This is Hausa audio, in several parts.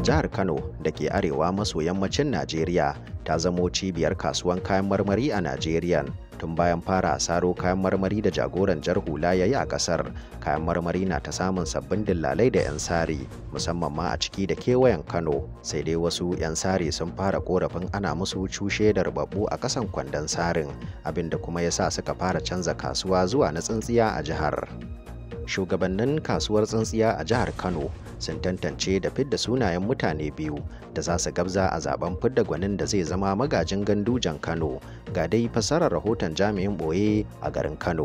jihar Kano da ke arewa maso yammacin Najeriya ta zamo cibiyar kasuwan kayan marmari a Najeriya. Tun bayan fara saro kayan marmari da jagoran jar hula ya yi a ƙasar, kayan marmari na ta samun sabbin dillalai da 'yan sari, musamman ma a ciki da kewayen Kano. Sai dai wasu 'yan sari sun fara korafin ana musu cushe da rubabbu a ƙasan kwandon sarin, abinda kuma ya sa suka fara canza kasuwa zuwa na tsintsiya a jihar. Shugabannin kasuwar tsintsiya a jihar Kano sun tantance da fidda sunayen mutane biyu da za su gabza a zaben fidda gwanin da zai zama magajin gandujan Kano. Ga dai fasarar rahoton jami'in boye a garin Kano.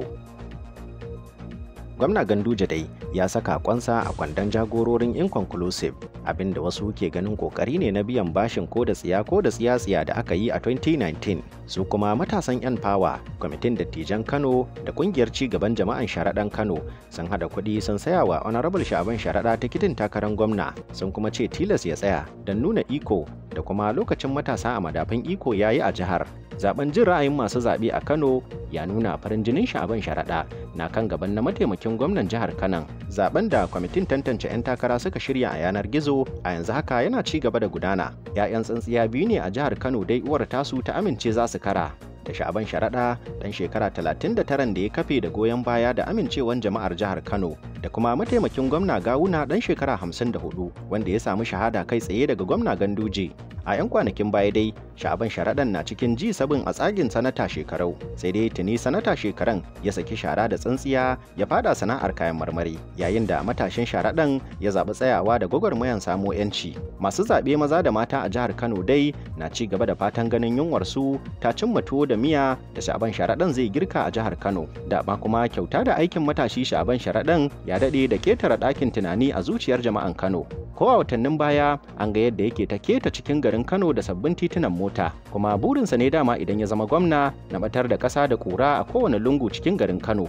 Gwamna Ganduje dai ya saka kwansa a kwandon jagororin inconclusive, abinda wasu ke ganin kokari ne na biyan bashin ko da tsiya da aka yi a 2019. Su kuma matasan 'yan fawa, kwamitin dattijan Kano da kungiyar ci gaban jama'an sharaɗan Kano sun hada kuɗi sun saya wa honorable Sha'aban Sharaɗa tikitin takarar gwamna, sun kuma ce tilas ya tsaya don nuna iko da kuma lokacin matasa a madafin iko yayi a jihar. Zaben jin ra'ayin masu zaɓe a Kano ya nuna farin jinin Sha'aban Sharaɗa na kan gaban na mataimakin gwamnan jihar Kano. Zaben da kwamitin tantance 'yan takara suka shirya a yanar gizo a yanzu haka yana ci gaba da gudana. 'Ya'yan tsintsiya biyu ne a jihar Kano dai uwar tasu ta amince za su kara da Sha'aban Sharaɗa dan shekara 39 da ya kafe da goyon baya da amincewan jama'ar jihar Kano, da kuma mataimakin gwamna Gawuna dan shekara 54 wanda ya samu shahada kai tsaye daga gwamna Ganduje. A 'yan kwanakin baya dai Sha'aban Sharaɗan na cikin G7 a tsagin sanata Shekarau, sai dai tuni sanata Shekaran ya saki shara da tsintsiya ya fada sana'ar kayan marmari, yayin da matashin Sharaɗan ya zaɓi tsayawa da gwagwarmayan samo 'yanci. Masu zaɓe maza da mata a jihar Kano dai na ci gaba da fatan ganin yunwar su ta cimma tuwo da miya da Sha'aban Sharaɗan zai girka a jihar Kano. Da ba kuma kyauta da aikin matashi Sha'aban Sharaɗan ya daɗe da ketare ɗakin tunani a zuciyar jama'an Kano. Ko a watannin baya an ga yadda yake ta keta cikin garin Kano da sabbin titunan mota, kuma burinsa ne dama idan ya zama gwamna na batar da ƙasa da ƙura a kowane lungu cikin garin Kano.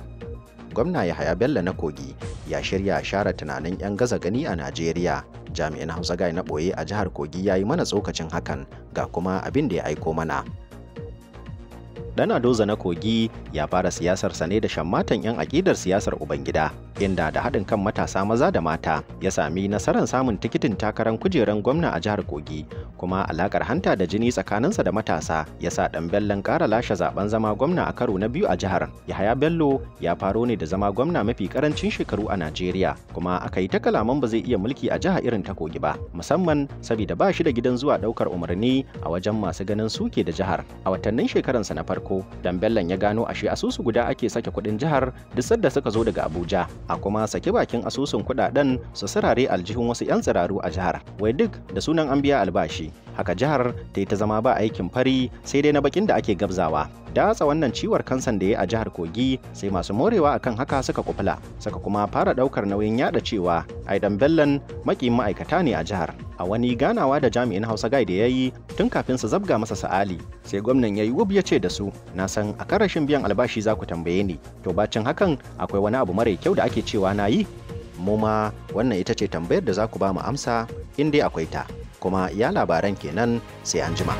Gwamna Yahaya Bello na Kogi ya shirya share tunanin 'yan gaza gani a Najeriya. Jami'in Hausa Gai na ɓoye a jihar Kogi ya yi mana tsokacin hakan, ga kuma abin da ya aiko mana. Dan Adoza na Kogi ya fara siyasarsa ne da shammatan 'yan aƙidar siyasar Ubangida, inda da haɗin kan matasa maza da mata ya sami nasarar samun tikitin takarar kujerar gwamna a jihar Kogi, kuma alaƙar hanta da jini tsakaninsa da matasa ya sa ɗan Bellon ƙara lashe zaben zama gwamna a karo na biyu a jihar. Yahaya Bello ya faro ne da zama gwamna mafi ƙarancin shekaru a Najeriya, kuma aka yi ta kalaman ba zai iya mulki a jiha irin ta Kogi ba, musamman saboda ba shi da gidan zuwa ɗaukar umarni a wajen masu ganin suke da jihar. A watannin shekaransa na farko, Dan Bellon ya gano ashe asusu guda ake sake kuɗin jihar duk sadda suka zo daga Abuja, a kuma saki bakin asusun kuɗaɗen su sirare aljihun wasu 'yan tsiraru a jihar, wai duk da sunan an biya albashi. Haka jihar ta yi ta zama ba aikin fari sai dai na bakin da ake gabzawa. Datsa wannan ciwar kansan da ya a jihar Kogi sai masu morewa akan haka suka kufula, suka kuma fara ɗaukar nauyin yada cewa ai Dan Bellon makiyin ma'aikata ne a jihar. A wani ganawa da jami'in Hausa Gai da ya yi tun kafin su zabga masa sa'ali, sai gwamnan ya yi wub ya ce da su, na san a kan rashin biyan albashi za ku tambaye ni, to bacin hakan akwai wani abu mara kyau da ake cewa na yi? Mu ma wannan ita ce tambayar da za ku ba mu amsa in dai akwai ta. Kuma iya labaran kenan, sai an jima.